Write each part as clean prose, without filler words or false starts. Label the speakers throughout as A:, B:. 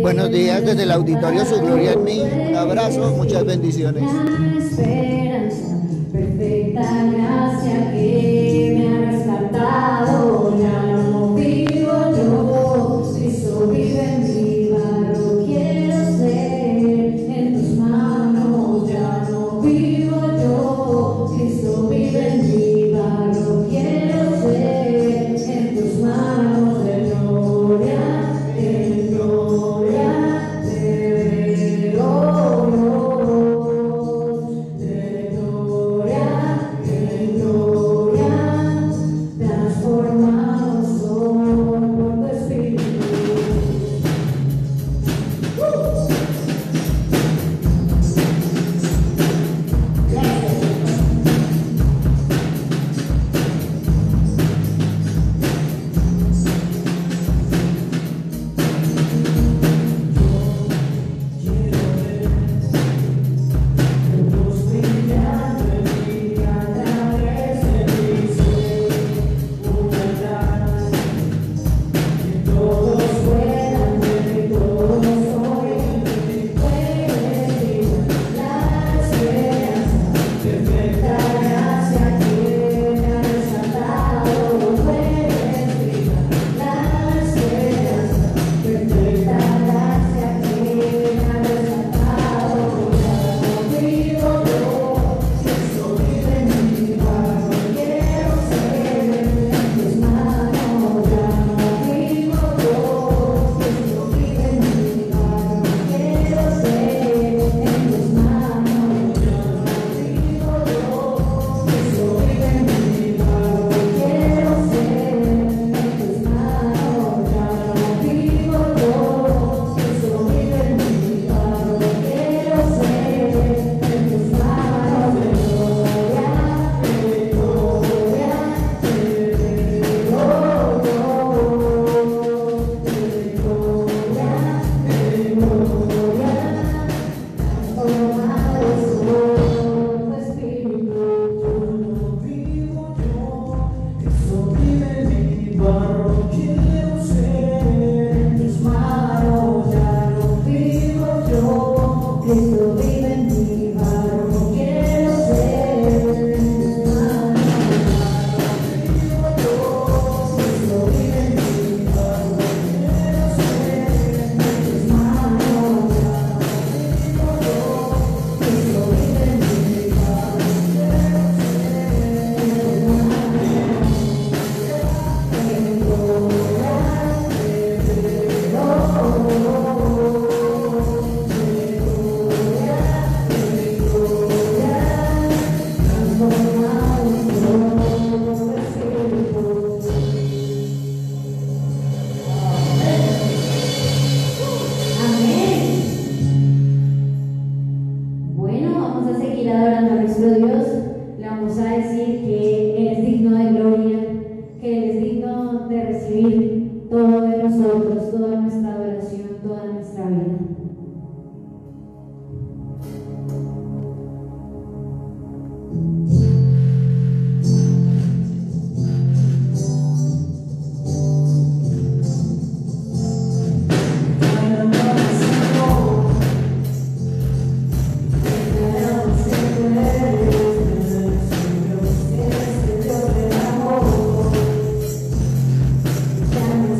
A: Buenos días desde el auditorio Su Gloria en mí. Un abrazo, muchas bendiciones.
B: Esperanza, perfecta gracia que me ha rescatado, ya no vivo yo, Cristo vive en mi barro, quiero ser en tus manos, ya no vivo yo, Cristo vive en mi barro, quiero ser en tus manos de gloria, en gloria, de gloria. Transformados por tu Espíritu. Cristo vive en mi barro, quiero ser en tus manos, Cristo vive en mi barro, quiero ser en tus manos, Cristo vive en mi barro, quiero ser en tus manos, en gloria, adorando a nuestro Dios, le vamos a decir que Él es digno de gloria, que Él es digno de recibir todo de nosotros, toda nuestra adoración, toda nuestra vida.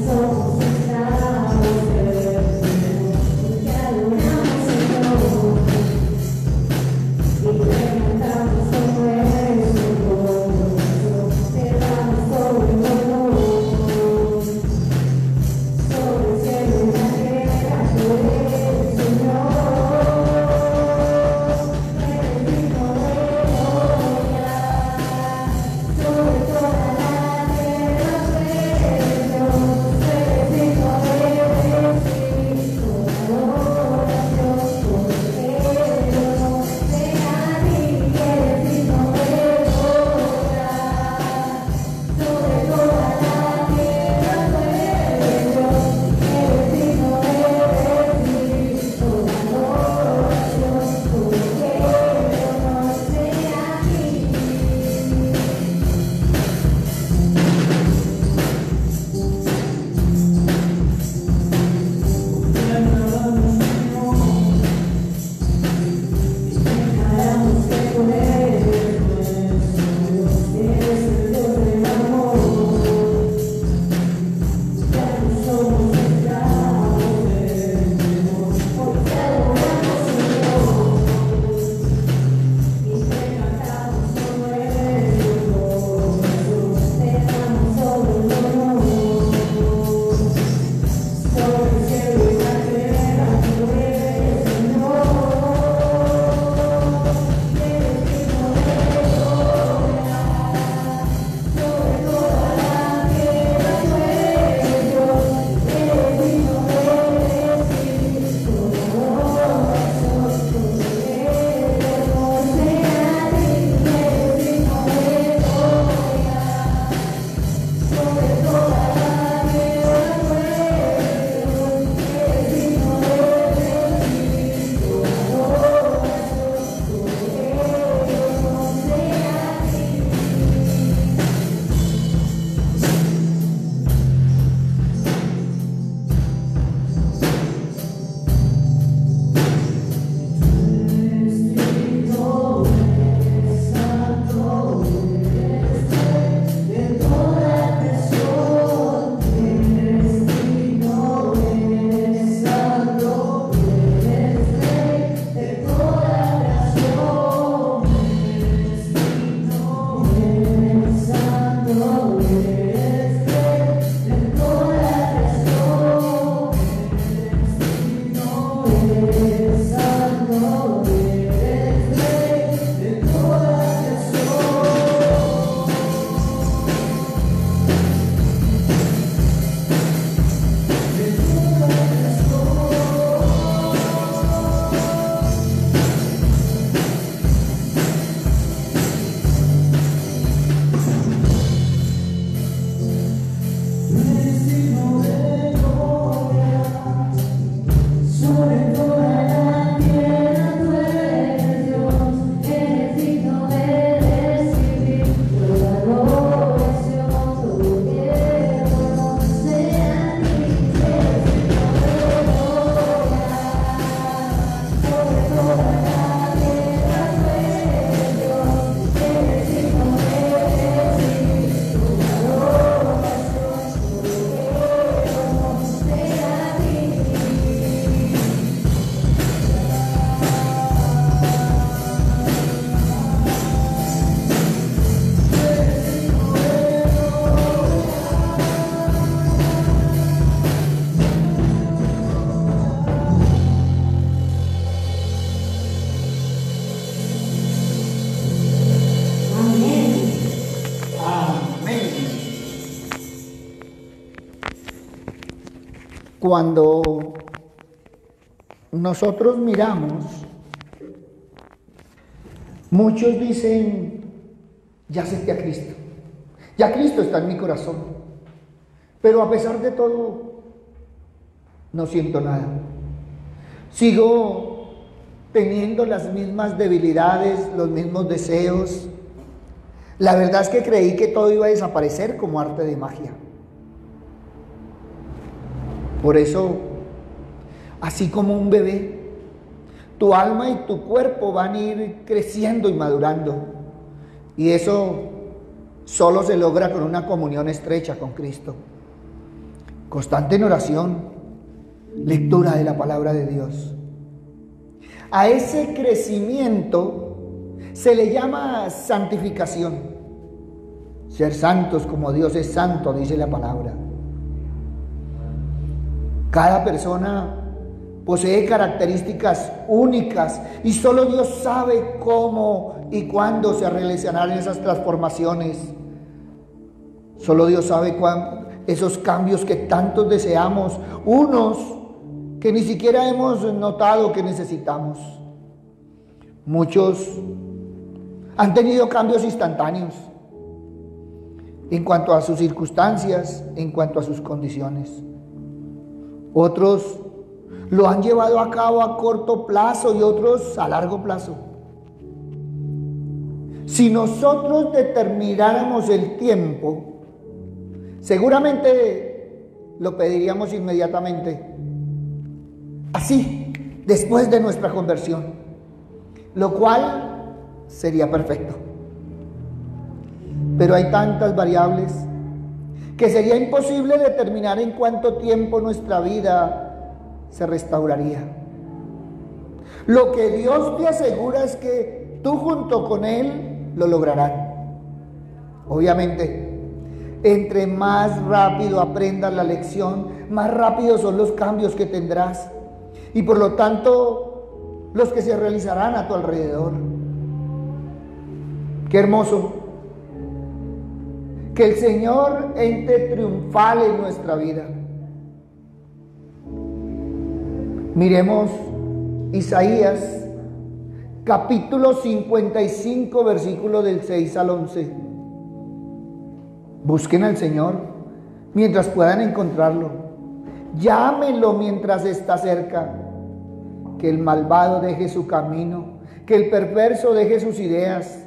B: Somos esclavos.
A: Cuando nosotros miramos, muchos dicen, ya acepté a Cristo, ya Cristo está en mi corazón, pero a pesar de todo, no siento nada. Sigo teniendo las mismas debilidades, los mismos deseos. La verdad es que creí que todo iba a desaparecer como arte de magia. Por eso, así como un bebé, tu alma y tu cuerpo van a ir creciendo y madurando. Y eso solo se logra con una comunión estrecha con Cristo. Constante en oración, lectura de la palabra de Dios. A ese crecimiento se le llama santificación. Ser santos como Dios es santo, dice la palabra. Cada persona posee características únicas y solo Dios sabe cómo y cuándo se realizarán esas transformaciones. Solo Dios sabe esos cambios que tantos deseamos, unos que ni siquiera hemos notado que necesitamos. Muchos han tenido cambios instantáneos en cuanto a sus circunstancias, en cuanto a sus condiciones. Otros lo han llevado a cabo a corto plazo y otros a largo plazo. Si nosotros determináramos el tiempo, seguramente lo pediríamos inmediatamente, así, después de nuestra conversión, lo cual sería perfecto. Pero hay tantas variables que sería imposible determinar en cuánto tiempo nuestra vida se restauraría. Lo que Dios te asegura es que tú junto con Él lo lograrás. Obviamente, entre más rápido aprendas la lección, más rápidos son los cambios que tendrás y por lo tanto los que se realizarán a tu alrededor. Qué hermoso que el Señor entre triunfal en nuestra vida. Miremos Isaías capítulo 55, versículo del 6 al 11. Busquen al Señor mientras puedan encontrarlo. Llámenlo mientras está cerca. Que el malvado deje su camino, que el perverso deje sus ideas.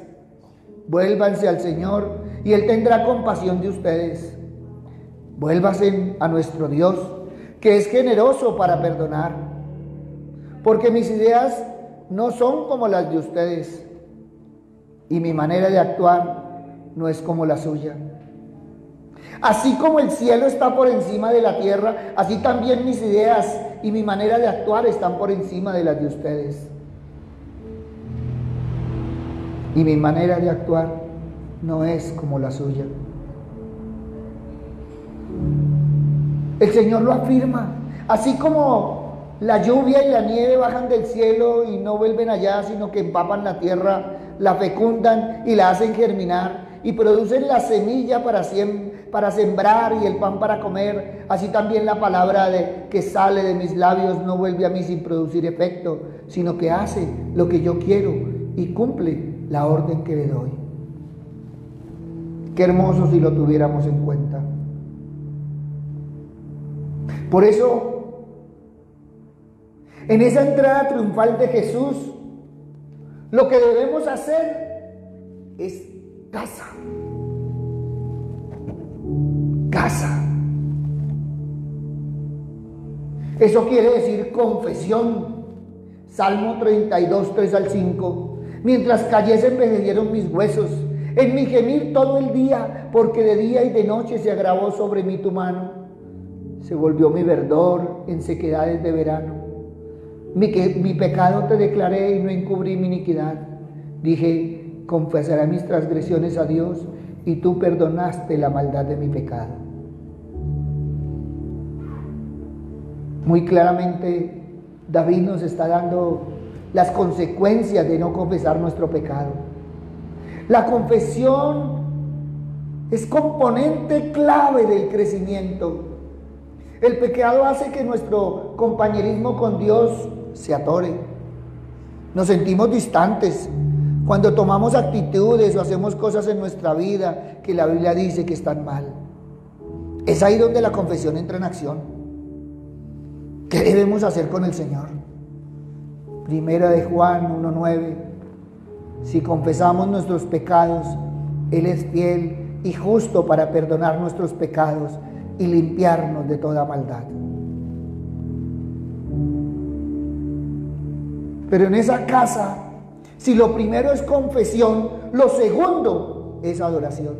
A: Vuélvanse al Señor y Él tendrá compasión de ustedes. Vuélvanse a nuestro Dios, que es generoso para perdonar. Porque mis ideas no son como las de ustedes y mi manera de actuar no es como la suya. Así como el cielo está por encima de la tierra, así también mis ideas y mi manera de actuar están por encima de las de ustedes. Y mi manera de actuar no es como la suya. El Señor lo afirma. Así como la lluvia y la nieve bajan del cielo y no vuelven allá, sino que empapan la tierra, la fecundan y la hacen germinar y producen la semilla para sembrar y el pan para comer, así también la palabra que sale de mis labios no vuelve a mí sin producir efecto, sino que hace lo que yo quiero y cumple la orden que le doy. Qué hermoso si lo tuviéramos en cuenta. Por eso, en esa entrada triunfal de Jesús, lo que debemos hacer es casa. Casa. Eso quiere decir confesión. Salmo 32, 3 al 5. Mientras cayese envejecieron mis huesos, en mi gemir todo el día, porque de día y de noche se agravó sobre mí tu mano. Se volvió mi verdor en sequedades de verano. Mi pecado te declaré y no encubrí mi iniquidad. Dije, confesaré mis transgresiones a Dios, y tú perdonaste la maldad de mi pecado. Muy claramente, David nos está dando las consecuencias de no confesar nuestro pecado. La confesión es componente clave del crecimiento. El pecado hace que nuestro compañerismo con Dios se atore. Nos sentimos distantes cuando tomamos actitudes o hacemos cosas en nuestra vida que la Biblia dice que están mal. Es ahí donde la confesión entra en acción. ¿Qué debemos hacer con el Señor? Primera de Juan 1:9. Si confesamos nuestros pecados, Él es fiel y justo para perdonar nuestros pecados y limpiarnos de toda maldad. Pero en esa casa, si lo primero es confesión, lo segundo es adoración.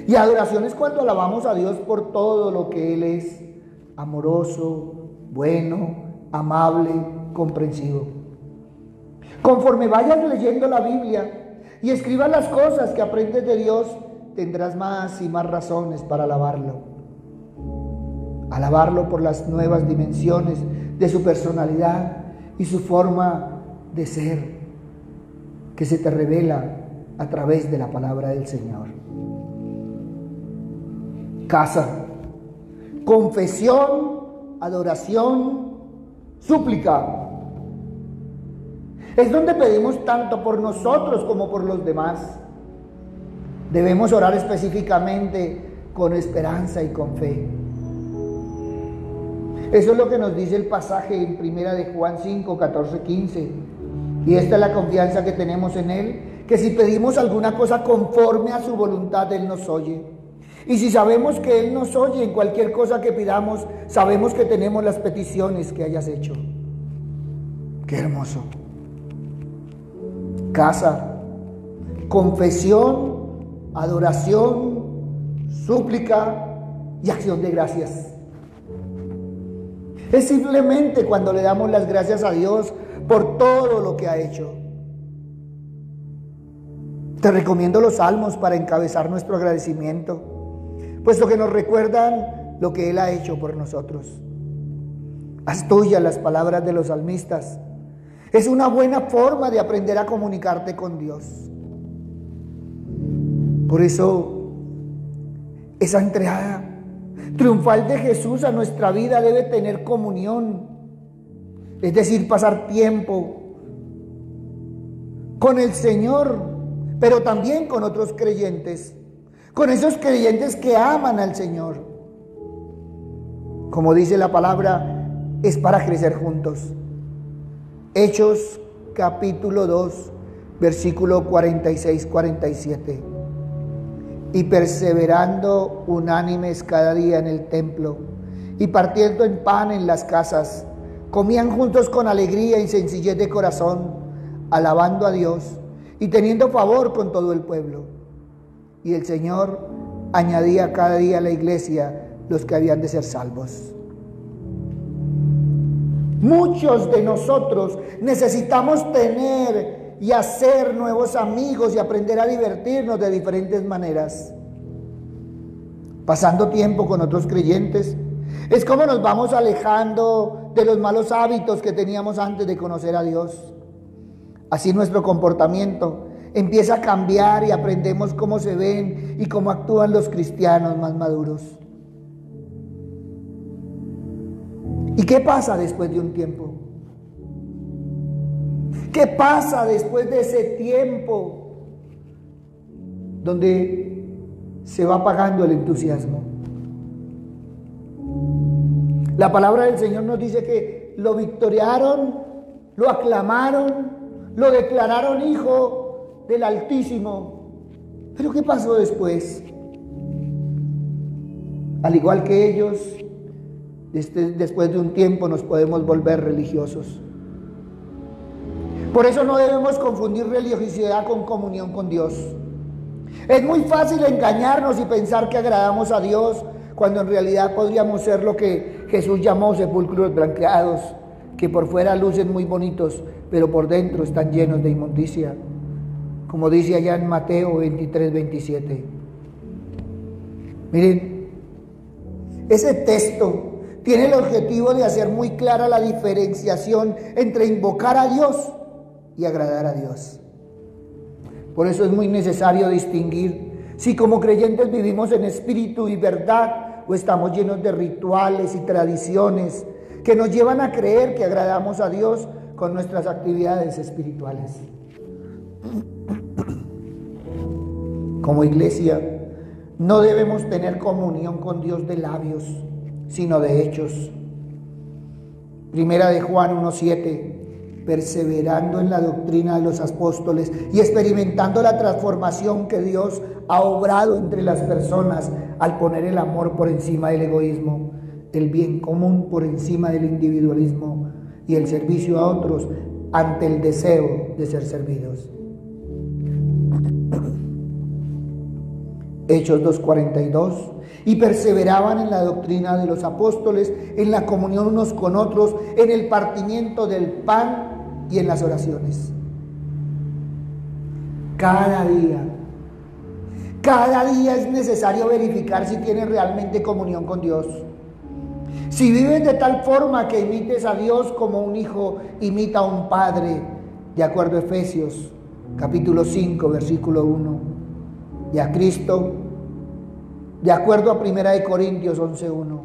A: Y adoración es cuando alabamos a Dios por todo lo que Él es: amoroso, bueno, amable, comprensivo. Conforme vayas leyendo la Biblia y escribas las cosas que aprendes de Dios, tendrás más y más razones para alabarlo. Alabarlo por las nuevas dimensiones de su personalidad y su forma de ser, que se te revela a través de la palabra del Señor. Casa, confesión, adoración, súplica. Es donde pedimos tanto por nosotros como por los demás. Debemos orar específicamente con esperanza y con fe. Eso es lo que nos dice el pasaje en Primera de Juan 5, 14, 15. Y esta es la confianza que tenemos en Él, que si pedimos alguna cosa conforme a su voluntad, Él nos oye. Y si sabemos que Él nos oye en cualquier cosa que pidamos, sabemos que tenemos las peticiones que hayas hecho. Qué hermoso. Casa, confesión, adoración, súplica y acción de gracias. Es simplemente cuando le damos las gracias a Dios por todo lo que ha hecho. Te recomiendo los salmos para encabezar nuestro agradecimiento, puesto que nos recuerdan lo que Él ha hecho por nosotros. Haz tuyas las palabras de los salmistas. Es una buena forma de aprender a comunicarte con Dios. Por eso, esa entrada triunfal de Jesús a nuestra vida debe tener comunión, es decir, pasar tiempo con el Señor, pero también con otros creyentes, con esos creyentes que aman al Señor. Como dice la palabra, es para crecer juntos. Hechos capítulo 2, versículo 46-47. Y perseverando unánimes cada día en el templo, y partiendo en pan en las casas, comían juntos con alegría y sencillez de corazón, alabando a Dios y teniendo favor con todo el pueblo. Y el Señor añadía cada día a la iglesia los que habían de ser salvos. Muchos de nosotros necesitamos tener y hacer nuevos amigos y aprender a divertirnos de diferentes maneras. Pasando tiempo con otros creyentes, es como nos vamos alejando de los malos hábitos que teníamos antes de conocer a Dios. Así nuestro comportamiento empieza a cambiar y aprendemos cómo se ven y cómo actúan los cristianos más maduros. ¿Y qué pasa después de un tiempo? ¿Qué pasa después de ese tiempo donde se va apagando el entusiasmo? La palabra del Señor nos dice que lo victoriaron, lo aclamaron, lo declararon hijo del Altísimo. ¿Pero qué pasó después? Al igual que ellos, después de un tiempo nos podemos volver religiosos. Por eso no debemos confundir religiosidad con comunión con Dios. Es muy fácil engañarnos y pensar que agradamos a Dios cuando en realidad podríamos ser lo que Jesús llamó sepulcros blanqueados, que por fuera lucen muy bonitos, pero por dentro están llenos de inmundicia, como dice allá en Mateo 23, 27. Miren, ese texto tiene el objetivo de hacer muy clara la diferenciación entre invocar a Dios y agradar a Dios. Por eso es muy necesario distinguir si como creyentes vivimos en espíritu y verdad o estamos llenos de rituales y tradiciones que nos llevan a creer que agradamos a Dios con nuestras actividades espirituales. Como iglesia, no debemos tener comunión con Dios de labios, sino de hechos. Primera de Juan 1:7, perseverando en la doctrina de los apóstoles y experimentando la transformación que Dios ha obrado entre las personas al poner el amor por encima del egoísmo, el bien común por encima del individualismo y el servicio a otros ante el deseo de ser servidos. Hechos 2:42, y perseveraban en la doctrina de los apóstoles, en la comunión unos con otros, en el partimiento del pan y en las oraciones. Cada día es necesario verificar si tienes realmente comunión con Dios. Si vives de tal forma que imites a Dios como un hijo imita a un padre, de acuerdo a Efesios capítulo 5, versículo 1, y a Cristo, de acuerdo a 1 de Corintios 11:1,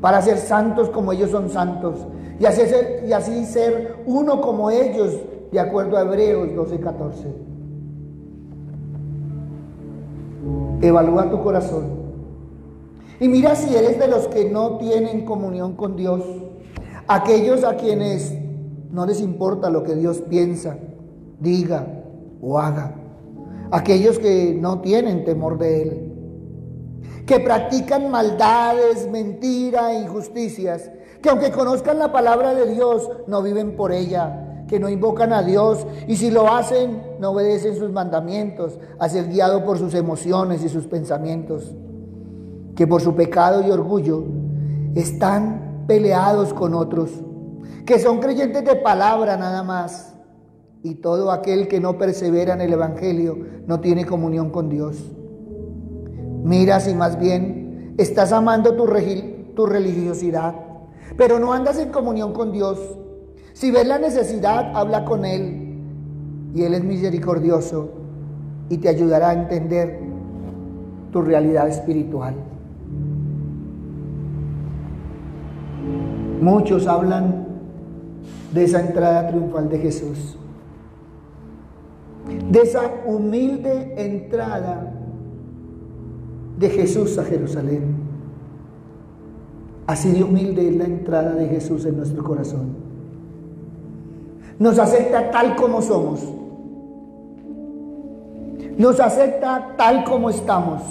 A: para ser santos como ellos son santos, y así ser uno como ellos, de acuerdo a Hebreos 12:14. Evalúa tu corazón y mira si eres de los que no tienen comunión con Dios, aquellos a quienes no les importa lo que Dios piensa, diga o haga, aquellos que no tienen temor de Él, que practican maldades, mentira e injusticias, que aunque conozcan la palabra de Dios, no viven por ella, que no invocan a Dios y si lo hacen, no obedecen sus mandamientos, a ser guiado por sus emociones y sus pensamientos, que por su pecado y orgullo están peleados con otros, que son creyentes de palabra nada más, y todo aquel que no persevera en el Evangelio no tiene comunión con Dios. Mira si más bien estás amando tu religiosidad, pero no andas en comunión con Dios. Si ves la necesidad, habla con Él, y Él es misericordioso y te ayudará a entender tu realidad espiritual. Muchos hablan de esa entrada triunfal de Jesús, de esa humilde entrada de Jesús a Jerusalén. Así de humilde es la entrada de Jesús en nuestro corazón. Nos acepta tal como somos. Nos acepta tal como estamos.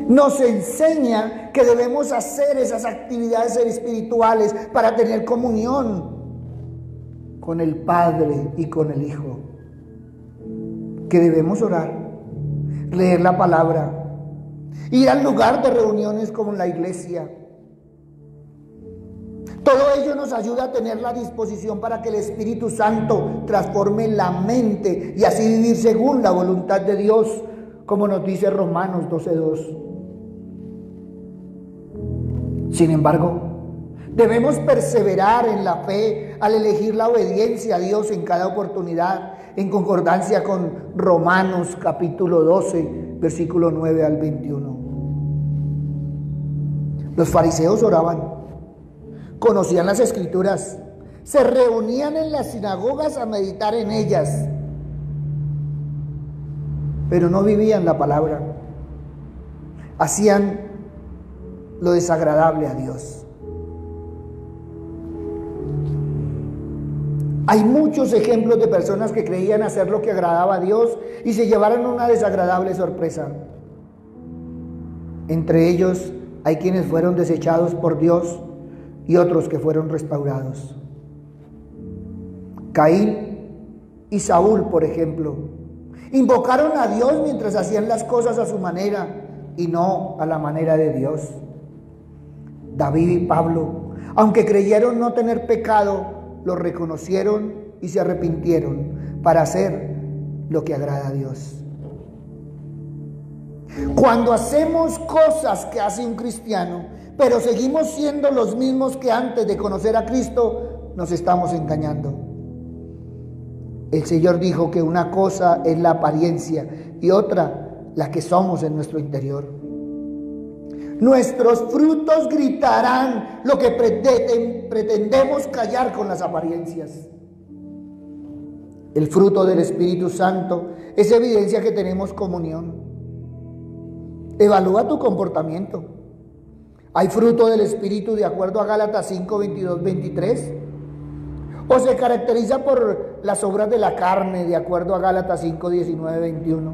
A: Nos enseña que debemos hacer esas actividades espirituales para tener comunión con el Padre y con el Hijo. Que debemos orar, leer la palabra, ir al lugar de reuniones como la iglesia. Todo ello nos ayuda a tener la disposición para que el Espíritu Santo transforme la mente y así vivir según la voluntad de Dios, como nos dice Romanos 12:2. Sin embargo, debemos perseverar en la fe al elegir la obediencia a Dios en cada oportunidad, en concordancia con Romanos capítulo 12, versículo 9 al 21. Los fariseos oraban, conocían las Escrituras, se reunían en las sinagogas a meditar en ellas, pero no vivían la palabra. Hacían lo desagradable a Dios. Hay muchos ejemplos de personas que creían hacer lo que agradaba a Dios y se llevaron una desagradable sorpresa. Entre ellos hay quienes fueron desechados por Dios y otros que fueron restaurados. Caín y Saúl, por ejemplo, invocaron a Dios mientras hacían las cosas a su manera y no a la manera de Dios. David y Pablo, aunque creyeron no tener pecado, lo reconocieron y se arrepintieron para hacer lo que agrada a Dios. Cuando hacemos cosas que hace un cristiano, pero seguimos siendo los mismos que antes de conocer a Cristo, nos estamos engañando. El Señor dijo que una cosa es la apariencia y otra la que somos en nuestro interior. Nuestros frutos gritarán lo que pretendemos callar con las apariencias. El fruto del Espíritu Santo es evidencia que tenemos comunión. Evalúa tu comportamiento. ¿Hay fruto del Espíritu de acuerdo a Gálatas 5, 22, 23? ¿O se caracteriza por las obras de la carne de acuerdo a Gálatas 5, 19, 21?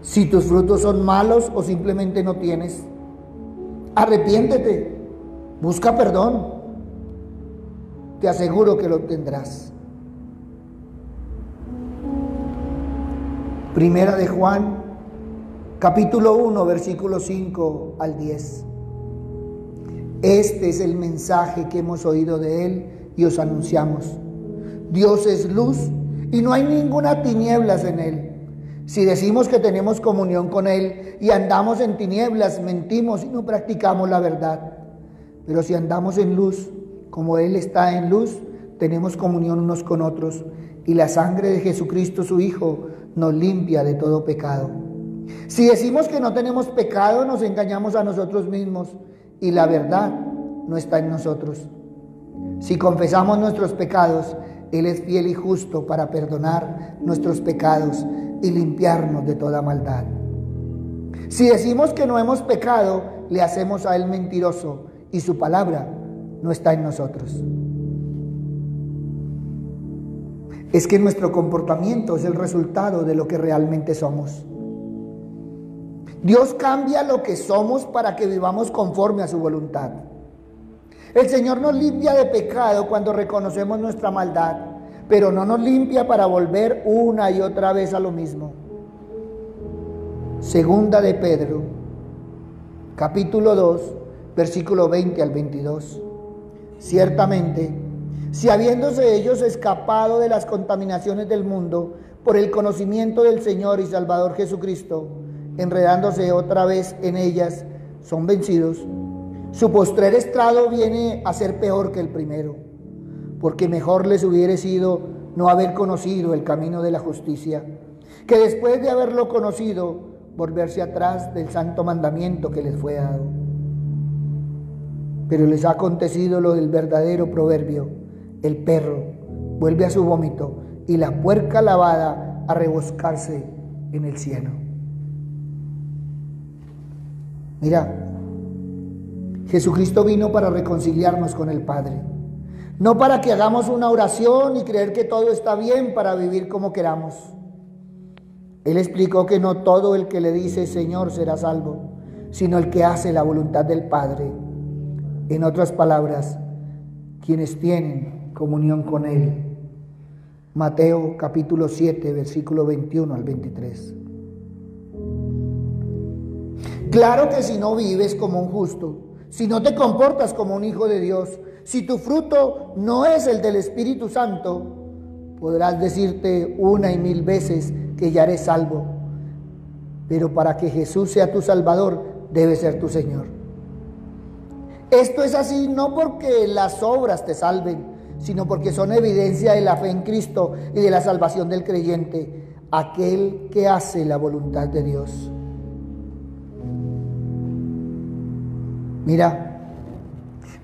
A: Si tus frutos son malos o simplemente no tienes, arrepiéntete, busca perdón. Te aseguro que lo obtendrás. Primera de Juan, capítulo 1, versículos 5 al 10. Este es el mensaje que hemos oído de Él y os anunciamos. Dios es luz y no hay ninguna tinieblas en Él. Si decimos que tenemos comunión con Él y andamos en tinieblas, mentimos y no practicamos la verdad. Pero si andamos en luz, como Él está en luz, tenemos comunión unos con otros, y la sangre de Jesucristo, su Hijo, nos limpia de todo pecado. Si decimos que no tenemos pecado, nos engañamos a nosotros mismos, y la verdad no está en nosotros. Si confesamos nuestros pecados, Él es fiel y justo para perdonar nuestros pecados y limpiarnos de toda maldad. Si decimos que no hemos pecado, le hacemos a Él mentiroso, y su palabra no está en nosotros. Es que nuestro comportamiento es el resultado de lo que realmente somos. Dios cambia lo que somos para que vivamos conforme a su voluntad. El Señor nos limpia de pecado cuando reconocemos nuestra maldad, pero no nos limpia para volver una y otra vez a lo mismo. Segunda de Pedro, capítulo 2, versículo 20 al 22. Ciertamente, si habiéndose ellos escapado de las contaminaciones del mundo por el conocimiento del Señor y Salvador Jesucristo, enredándose otra vez en ellas, son vencidos, su postrer estrado viene a ser peor que el primero, porque mejor les hubiera sido no haber conocido el camino de la justicia, que después de haberlo conocido, volverse atrás del santo mandamiento que les fue dado. Pero les ha acontecido lo del verdadero proverbio: el perro vuelve a su vómito y la puerca lavada a reboscarse en el cieno. Mira, Jesucristo vino para reconciliarnos con el Padre, no para que hagamos una oración y creer que todo está bien para vivir como queramos. Él explicó que no todo el que le dice Señor será salvo, sino el que hace la voluntad del Padre. En otras palabras, quienes tienen comunión con Él. Mateo capítulo 7, versículo 21 al 23. Claro que si no vives como un justo, si no te comportas como un hijo de Dios, si tu fruto no es el del Espíritu Santo, podrás decirte una y mil veces que ya eres salvo. Pero para que Jesús sea tu Salvador, debe ser tu Señor. Esto es así no porque las obras te salven, sino porque son evidencia de la fe en Cristo y de la salvación del creyente, aquel que hace la voluntad de Dios. Mira,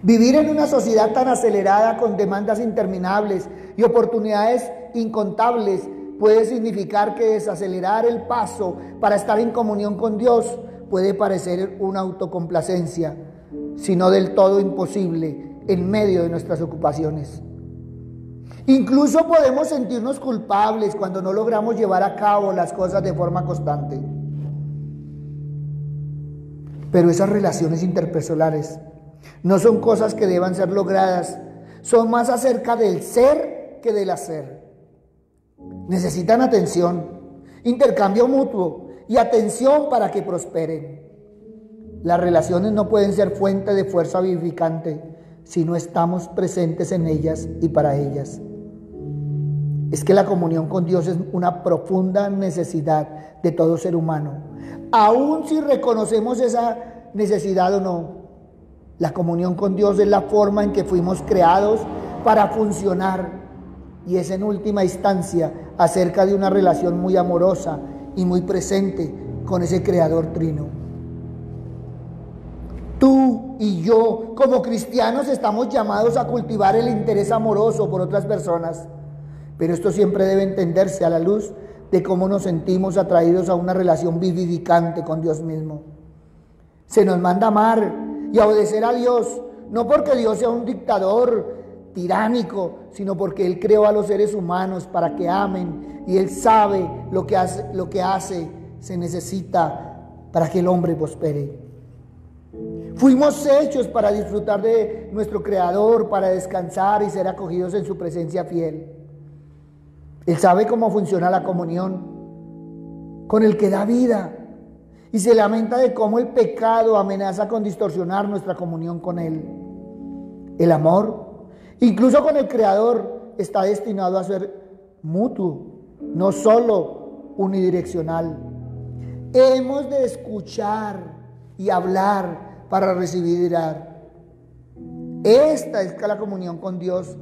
A: vivir en una sociedad tan acelerada con demandas interminables y oportunidades incontables puede significar que desacelerar el paso para estar en comunión con Dios puede parecer una autocomplacencia, sino del todo imposible en medio de nuestras ocupaciones. Incluso podemos sentirnos culpables cuando no logramos llevar a cabo las cosas de forma constante. Pero esas relaciones interpersonales no son cosas que deban ser logradas, son más acerca del ser que del hacer. Necesitan atención, intercambio mutuo y atención para que prosperen. Las relaciones no pueden ser fuente de fuerza vivificante si no estamos presentes en ellas y para ellas. Es que la comunión con Dios es una profunda necesidad de todo ser humano. Aun si reconocemos esa necesidad o no, la comunión con Dios es la forma en que fuimos creados para funcionar, y es en última instancia acerca de una relación muy amorosa y muy presente con ese Creador trino. Tú y yo, como cristianos, estamos llamados a cultivar el interés amoroso por otras personas, pero esto siempre debe entenderse a la luz de cómo nos sentimos atraídos a una relación vivificante con Dios mismo. Se nos manda amar y a obedecer a Dios, no porque Dios sea un dictador tiránico, sino porque Él creó a los seres humanos para que amen, y Él sabe lo que hace se necesita para que el hombre prospere. Fuimos hechos para disfrutar de nuestro Creador, para descansar y ser acogidos en su presencia fiel. Él sabe cómo funciona la comunión con el que da vida, y se lamenta de cómo el pecado amenaza con distorsionar nuestra comunión con Él. El amor, incluso con el Creador, está destinado a ser mutuo, no solo unidireccional. Hemos de escuchar y hablar para recibir y dar. Esta es la comunión con Dios.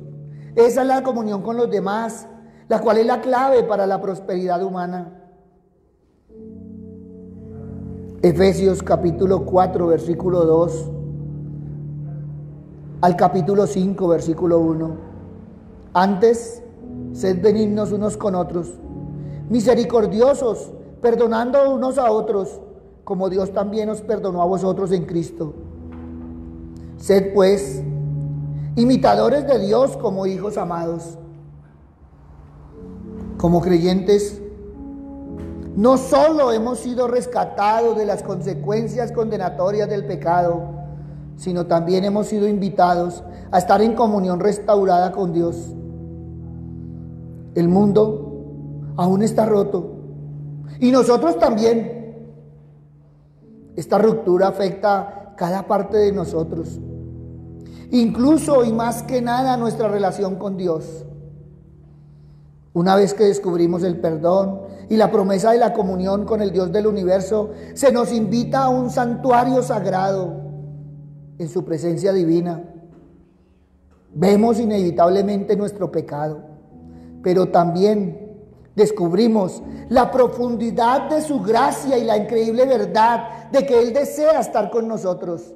A: Esa es la comunión con los demás, la cual es la clave para la prosperidad humana. Efesios capítulo 4, versículo 2 al capítulo 5, versículo 1. Antes, sed benignos unos con otros, misericordiosos, perdonando unos a otros, como Dios también os perdonó a vosotros en Cristo. Sed pues imitadores de Dios como hijos amados. Como creyentes, no solo hemos sido rescatados de las consecuencias condenatorias del pecado, sino también hemos sido invitados a estar en comunión restaurada con Dios. El mundo aún está roto, y nosotros también. Esta ruptura afecta cada parte de nosotros, incluso y más que nada nuestra relación con Dios. Una vez que descubrimos el perdón y la promesa de la comunión con el Dios del universo, se nos invita a un santuario sagrado en su presencia divina. Vemos inevitablemente nuestro pecado, pero también descubrimos la profundidad de su gracia y la increíble verdad de que Él desea estar con nosotros.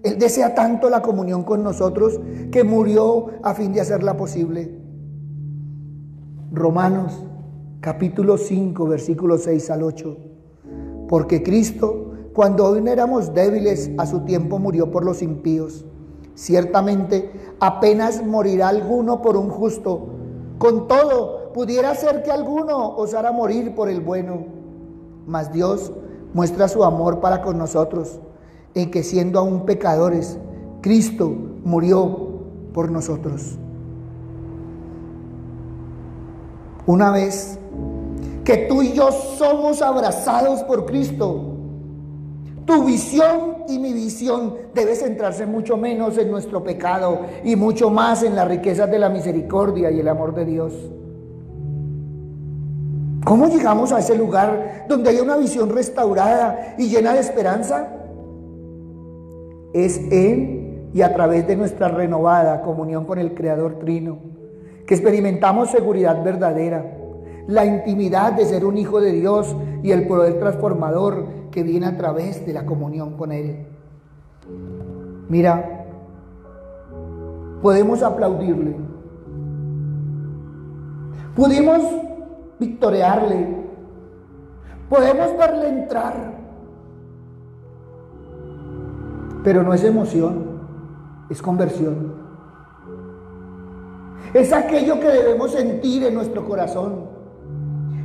A: Él desea tanto la comunión con nosotros que murió a fin de hacerla posible. Romanos capítulo 5, versículos 6 al 8. Porque Cristo, cuando aún éramos débiles, a su tiempo murió por los impíos. Ciertamente, apenas morirá alguno por un justo. Con todo, pudiera ser que alguno osara morir por el bueno. Mas Dios muestra su amor para con nosotros, en que siendo aún pecadores, Cristo murió por nosotros. Una vez que tú y yo somos abrazados por Cristo, tu visión y mi visión debe centrarse mucho menos en nuestro pecado y mucho más en las riquezas de la misericordia y el amor de Dios. ¿Cómo llegamos a ese lugar donde hay una visión restaurada y llena de esperanza? Es en y a través de nuestra renovada comunión con el Creador Trino, que experimentamos seguridad verdadera, la intimidad de ser un hijo de Dios y el poder transformador que viene a través de la comunión con Él. Mira, podemos aplaudirle, podemos victoriarle, podemos verle entrar, pero no es emoción, es conversión. Es aquello que debemos sentir en nuestro corazón.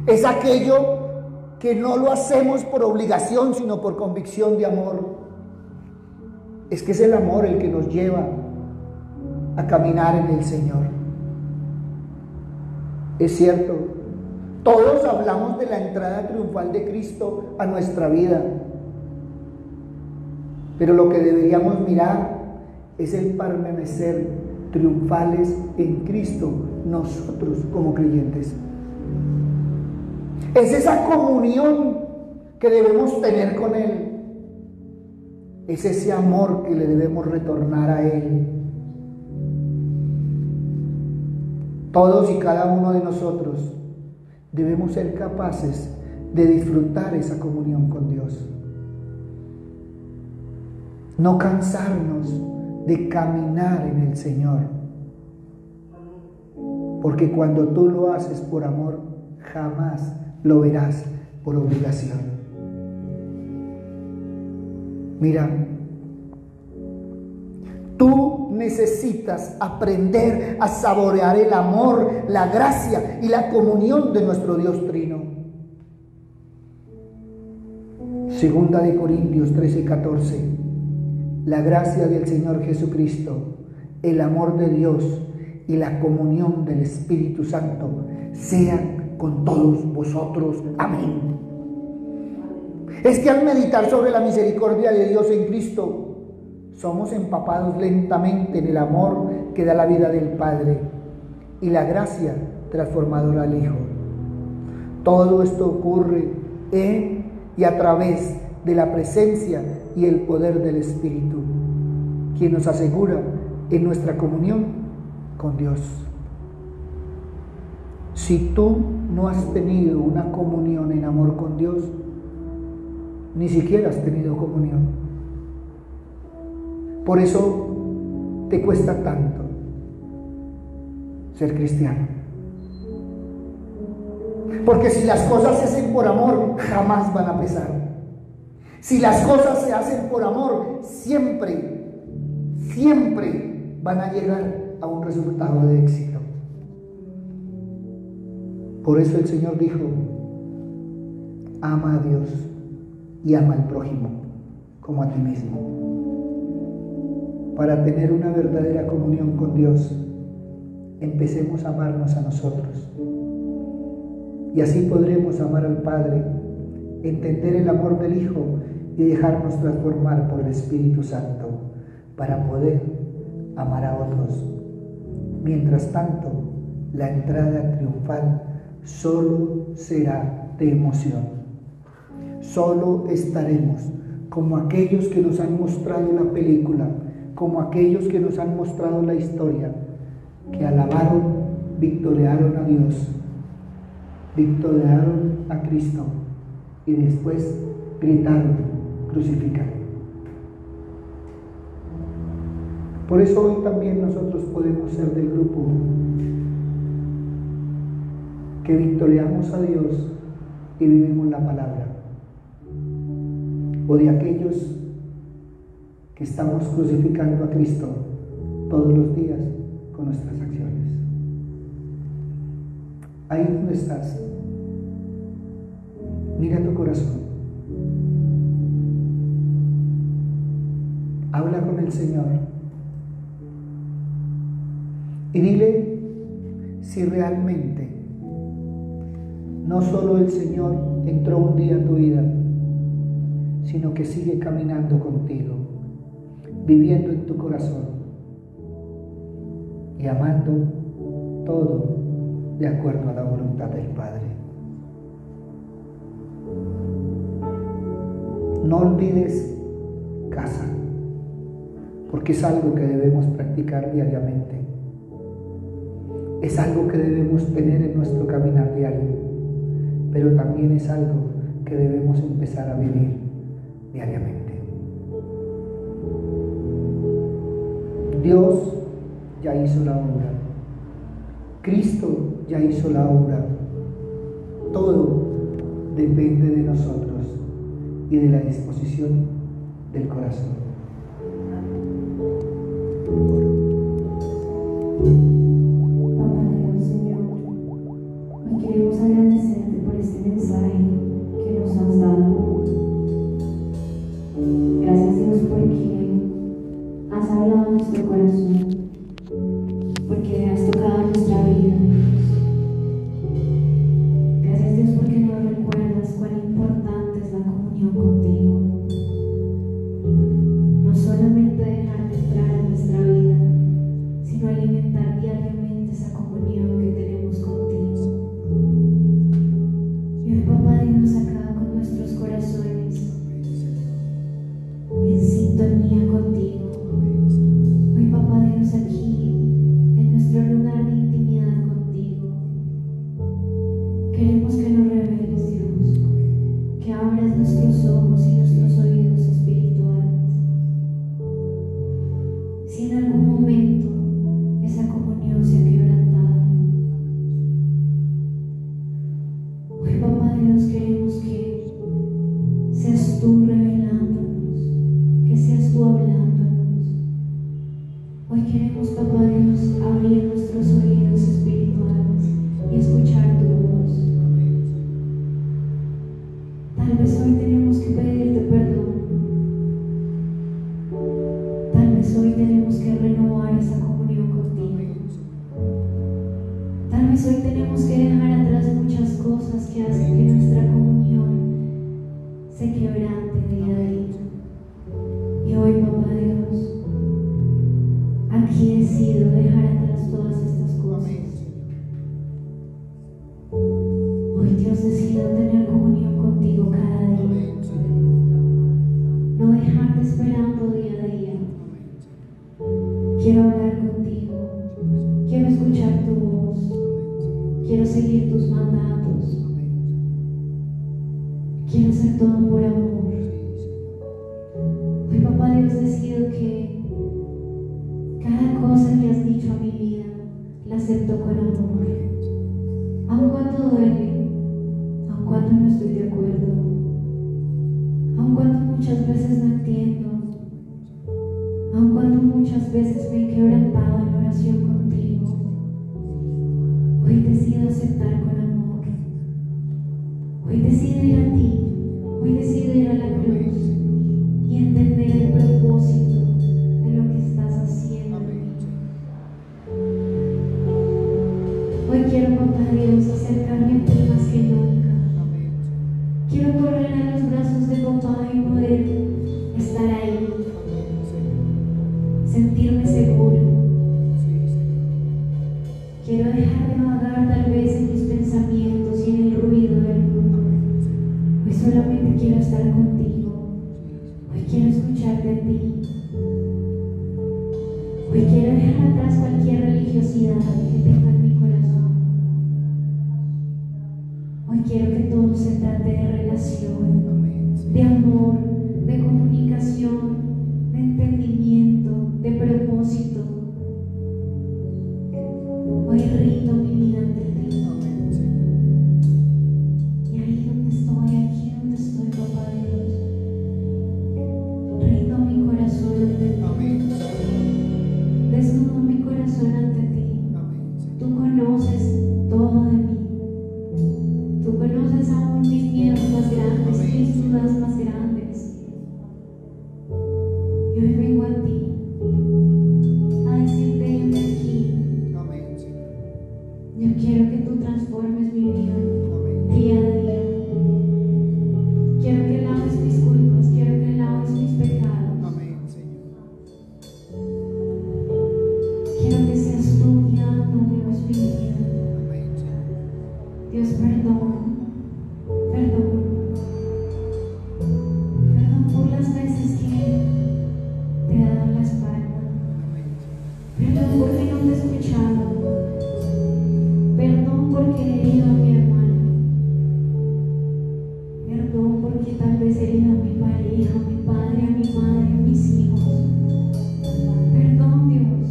A: Es aquello que no lo hacemos por obligación, sino por convicción de amor. Es que es el amor el que nos lleva a caminar en el Señor. Es cierto, todos hablamos de la entrada triunfal de Cristo a nuestra vida, pero lo que deberíamos mirar es el permanecer triunfales en Cristo, nosotros como creyentes. Es esa comunión que debemos tener con Él. Es ese amor que le debemos retornar a Él. Todos y cada uno de nosotros debemos ser capaces de disfrutar esa comunión con Dios. No cansarnos de caminar en el Señor. Porque cuando tú lo haces por amor, jamás lo verás por obligación. Mira, tú necesitas aprender a saborear el amor, la gracia y la comunión de nuestro Dios Trino. Segunda de Corintios 13:14. La gracia del Señor Jesucristo, el amor de Dios y la comunión del Espíritu Santo sean con todos vosotros. Amén. Es que al meditar sobre la misericordia de Dios en Cristo, somos empapados lentamente en el amor que da la vida del Padre y la gracia transformadora al Hijo. Todo esto ocurre en y a través de la presencia y el poder del Espíritu, quien nos asegura en nuestra comunión con Dios. Si tú no has tenido una comunión en amor con Dios, ni siquiera has tenido comunión. Por eso te cuesta tanto ser cristiano. Porque si las cosas se hacen por amor, jamás van a pesar. Si las cosas se hacen por amor, siempre van a llegar a un resultado de éxito. Por eso el Señor dijo: ama a Dios y ama al prójimo como a ti mismo. Para tener una verdadera comunión con Dios, empecemos a amarnos a nosotros. Y así podremos amar al Padre, entender el amor del Hijo y dejarnos transformar por el Espíritu Santo para poder amar a otros. Mientras tanto, la entrada triunfal solo será de emoción. Solo estaremos como aquellos que nos han mostrado la película, como aquellos que nos han mostrado la historia, que alabaron, victoriaron a Dios, victoriaron a Cristo y después gritaron: crucificar. Por eso hoy también nosotros podemos ser del grupo que victoriamos a Dios y vivimos la palabra, o de aquellos que estamos crucificando a Cristo todos los días con nuestras acciones. Ahí donde estás, mira tu corazón. Habla con el Señor y dile si realmente no solo el Señor entró un día a tu vida, sino que sigue caminando contigo, viviendo en tu corazón y amando todo de acuerdo a la voluntad del Padre. No olvides casa, porque es algo que debemos practicar diariamente. Es algo que debemos tener en nuestro caminar diario, pero también es algo que debemos empezar a vivir diariamente. Dios ya hizo la obra. Cristo ya hizo la obra. Todo depende de nosotros y de la disposición del corazón.
B: Papá Dios, Señor, hoy queremos agradecerte por este mensaje que nos has dado. Gracias, Dios, porque has hablado a nuestro corazón, porque has tocado nuestra vida. Gracias, Dios, porque nos recuerdas cuán importante es la comunión contigo. No solamente dejarte entrar en nuestra vida, sino alimentar diariamente esa comunión que tenemos contigo. Y hoy, Papá Dios, acá con nuestros corazones en sintonía contigo. Hoy, Papá si en algún momento esa comunión se ha quebrantado, hoy, papá Dios, queremos que seas tú revelándonos, que seas tú hablándonos. Hoy queremos, papá Dios, abrir nuestros oídos espirituales y escuchar tu voz. Tal vez hoy tenemos que pedirte perdón. Tal vez hoy tenemos que renovar esa comunión contigo. Tal vez hoy tenemos que dejar atrás muchas cosas que hacen que nuestra comunión se quebrante día a día. Y hoy, papá Dios, aquí decido dejar atrás todas estas cosas. Hoy, Dios, decido tener comunión contigo cada día. No dejarte esperando día a día. Quiero hablar contigo. Quiero escuchar tu voz. Quiero seguir tus mandatos. Quiero hacer todo por amor. Hoy, papá Dios, decido que cada cosa que has dicho a mi vida la acepto con amor. Aun cuando duele, aun cuando no estoy de acuerdo, aun cuando muchas veces no entiendo, aun cuando muchas veces me he quebrantado en oración contigo, hoy decido aceptar con amor. Hoy decido ir a ti, hoy decido ir a la cruz y entender el propósito de lo que estás haciendo en mí. Hoy quiero, papá Dios, acercarme a ti más que nunca. Quiero correr a los brazos de papá y poder estar ahí, sentirme seguro. Quiero dejar de vagar tal vez en mis pensamientos y en el ruido del mundo. Hoy solamente quiero estar contigo. Hoy quiero escucharte a ti. Hoy quiero dejar atrás cualquier religiosidad que tenga en mi corazón. Hoy quiero que todo se trate de relación, de amor, de comunicación, de entendimiento, de propósito. Hoy rindo mi vida ante ti. Y ahí donde estoy, aquí donde estoy, papá Dios, rindo mi corazón ante ti. Desnudo mi corazón ante ti. Tú conoces todo de mí. Tú conoces aún mis miedos más grandes, mis dudas más grandes. Y hoy vengo a ti a decirte, heme aquí. Yo quiero que tú transformes mi vida día a día. Quiero que laves mis culpas, quiero que laves mis pecados. Quiero que seas tú guiando, Dios, mi vida. Dios, perdón. Perdón. Perdón por las veces que te he dado la espalda. Perdón porque no te he escuchado. Perdón porque he herido a mi hermano. Perdón porque tal vez he herido a mi pareja, a mi padre, a mi madre, a mis hijos. Perdón, Dios.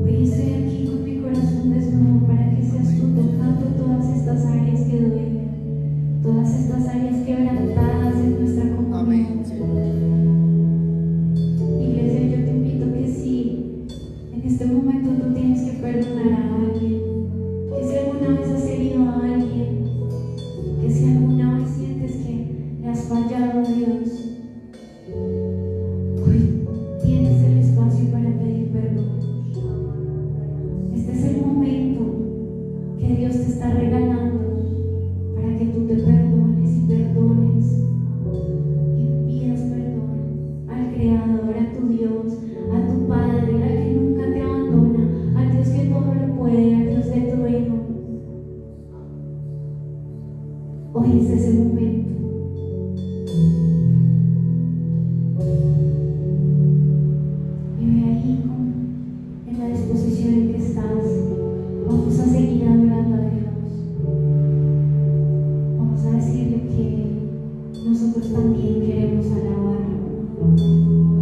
B: Hoy estoy aquí con mi corazón desnudo para que seas tú tocando todas estas áreas que duelen, todas estas áreas quebrantadas en nuestra comunión. Iglesia, yo te invito que si en este momento tú tienes que perdonar a alguien, que si alguna vez has herido a alguien, que si alguna vez sientes que le has fallado a Dios, hoy tienes el espacio para pedir perdón. Este es el momento que Dios te está regalando para que tú te perdones y perdones y pidas perdón al Creador, a tu Dios, a tu Padre, al que nunca te abandona, al Dios que todo lo puede, al Dios de trueno. Hoy es ese momento. Y ve ahí en la disposición en que estás. Vamos a seguir adorando a Dios. Vamos a decirle que nosotros también queremos alabarlo.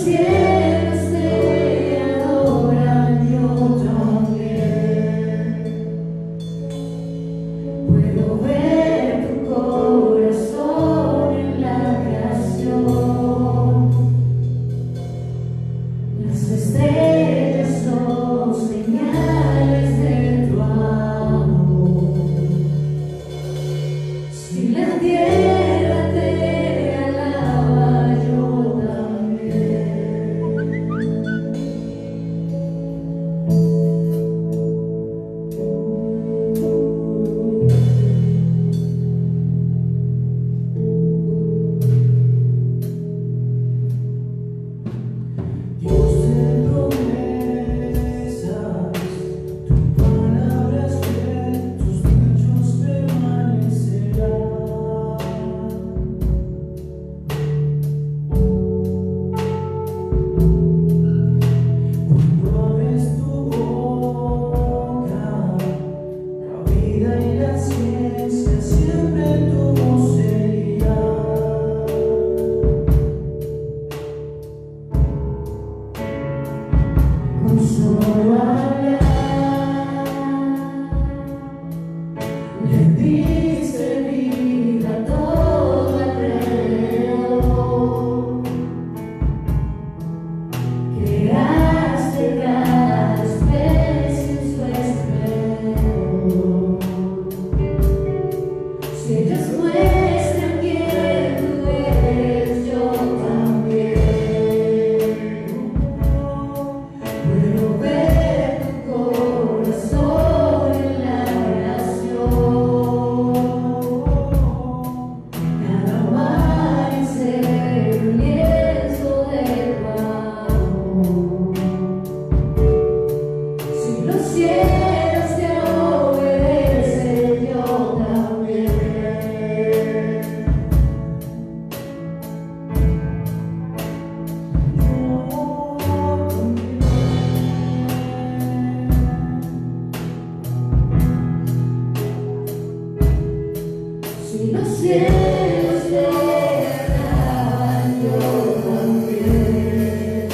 B: cielos te adoran, yo también. Puedo ver tu corazón en la creación. Las estrellas son señales de tu amor. Si la tierra te alaba, yo también. Dios de promesas, tu palabra es fiel, tus dichos permanecerán. Cuando abres tu boca, la vida y la ciencia siempre tu voz seguirá. Con solo hablar, le diste vida a todo alrededor. Creaste cada especie en su esplendor. Si ellos muestran quién tú eres, yo también. Puedo ver tu corazón en la creación. Cada amanecer un lienzo de tu amor. Si los cielos te obedecen, yo también. Si los cielos te alaban, yo también.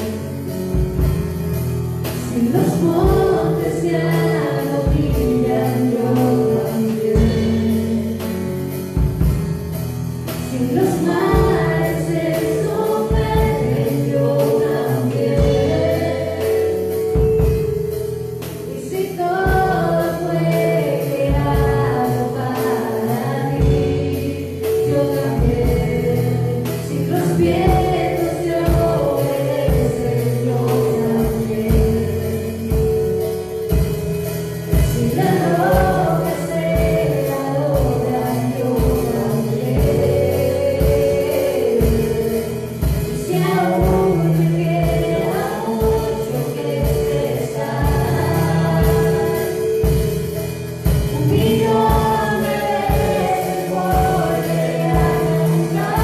B: Si los montes se arrodillan, yo también. Si los mares se someten, yo también. Y si todo fue creado para ti, yo también. Si los vientos te obedecen, yo también. Si la roca se adora, yo también. Y si aún me queda mucho que expresar, 1.000.000 de veces volveré a cantar.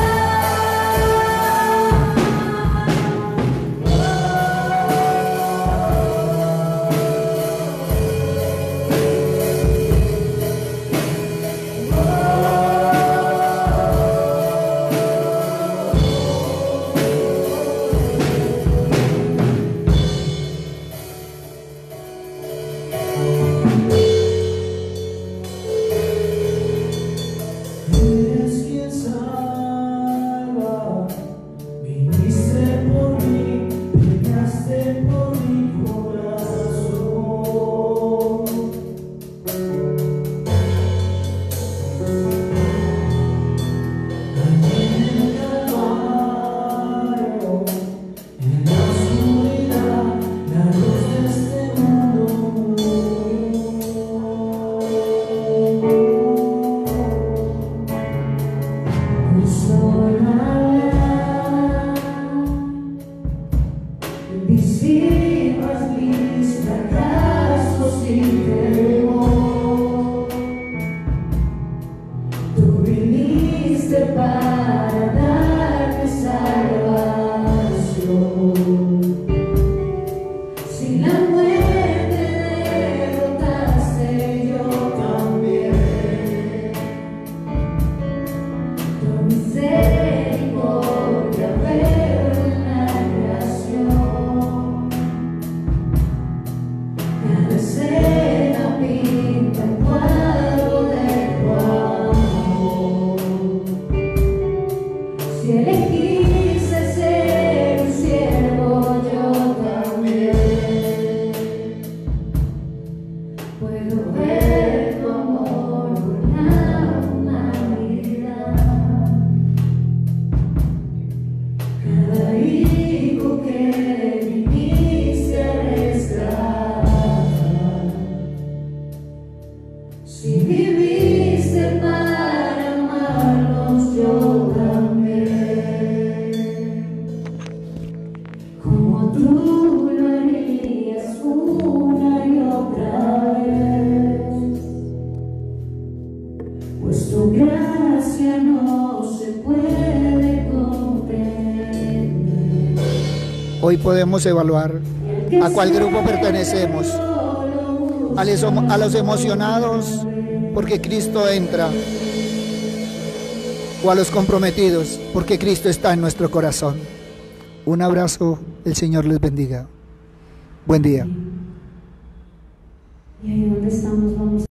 B: Eres quien salva, viniste por mí, pecaste por mi corazón. Allí en el Calvario, en la oscuridad, la luz de este mundo con solo hablar, disipas mis fracasos y temor. Tú viniste para darme salvación. Si la muerte derrotaste, yo también. Tu misericordia veo en la creación.
A: Hoy podemos evaluar a cuál grupo pertenecemos. A los emocionados porque Cristo entra, o a los comprometidos porque Cristo está en nuestro corazón. Un abrazo, el Señor les bendiga. Buen día.
B: Y ahí donde estamos vamos